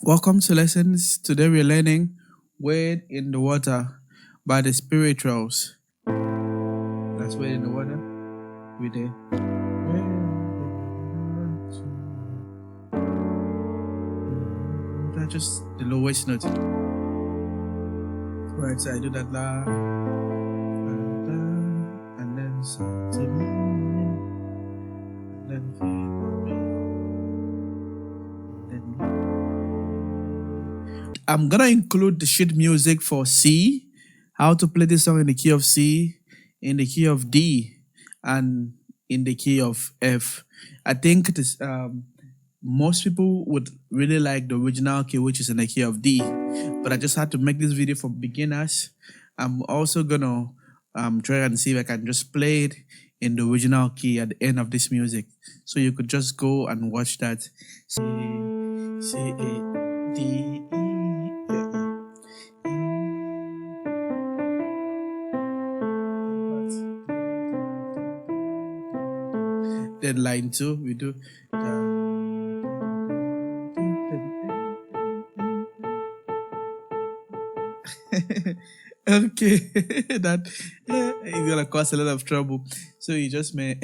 Welcome to lessons. Today we're learning Wade in the Water by the Spirituals. That's Wade in the Water. We did. That's just the lowest note. Right, so I do that la, and then so to me, and then I'm gonna include the sheet music for C, how to play this song in the key of C, in the key of D, and in the key of F. I think this most people would really like the original key, which is in the key of D, but I just had to make this video for beginners. I'm also gonna try and see if I can just play it in the original key at the end of this music, so you could just go and watch that. C, A, D, E. Then line 2, we do. Okay, that is gonna cause a lot of trouble. So you just may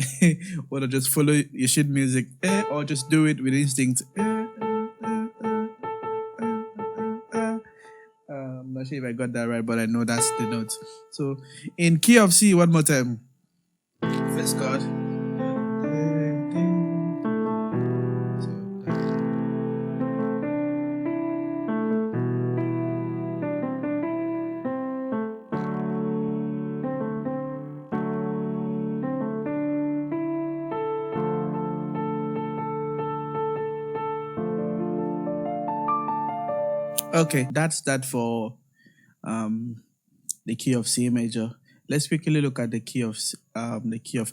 wanna just follow your sheet music, or just do it with instinct. I'm not sure if I got that right, but I know that's the note. So in key of C, one more time. First chord. Okay, that's that for the key of C major. Let's quickly look at the key of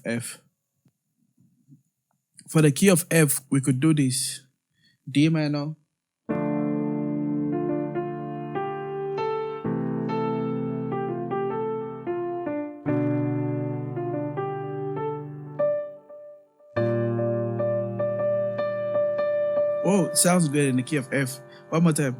F. For the key of F, we could do this: D minor, oh, sounds good in the key of F. One more time.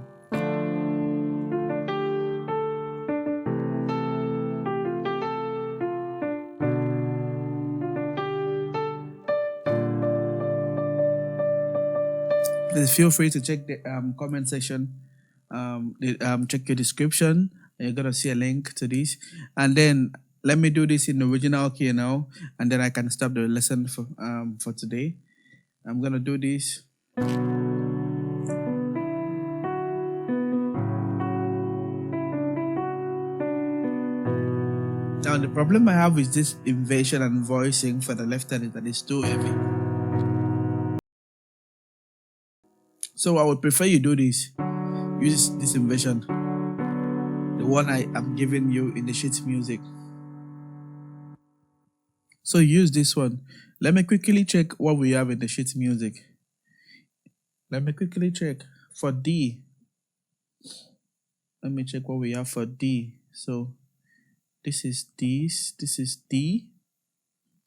Please feel free to check the comment section. Check your description. You're gonna see a link to this, and then let me do this in the original key now, and then I can stop the lesson for today. I'm gonna do this. Now the problem I have with this inversion and voicing for the left hand is that it's too heavy. So I would prefer you do this. Use this inversion, the one I am giving you in the sheet music. So use this one. Let me quickly check what we have in the sheet music. Let me quickly check for D. Let me check what we have for D. So this is D. This is D.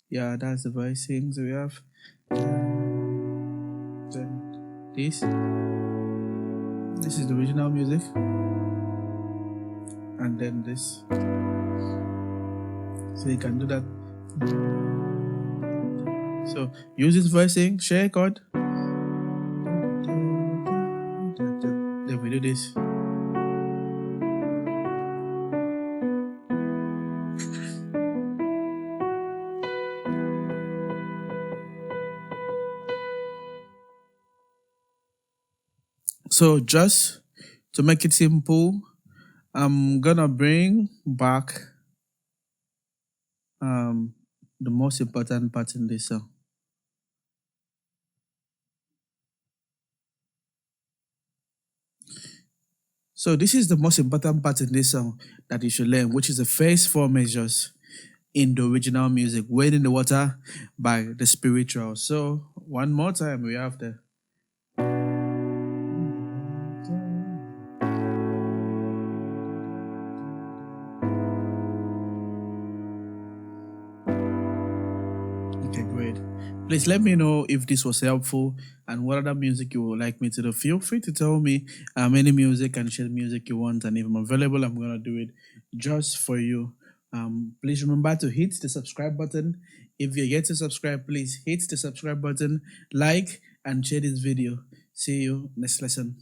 Yeah, that's the voicing. So we have then this. This is the original music. And then this. So you can do that. So use this voicing, share chord. Then we do this. So just to make it simple, I'm gonna bring back the most important part in this song. So this is the most important part in this song that you should learn, which is the first 4 measures in the original music, Wade in the Water by the Spiritual. So one more time, we have the okay, great. Please let me know if this was helpful and what other music you would like me to do. Feel free to tell me any music and share music you want, and if I'm available, I'm gonna do it just for you. Please remember to hit the subscribe button. If you're yet to subscribe, please hit the subscribe button, like, and share this video. See you next lesson.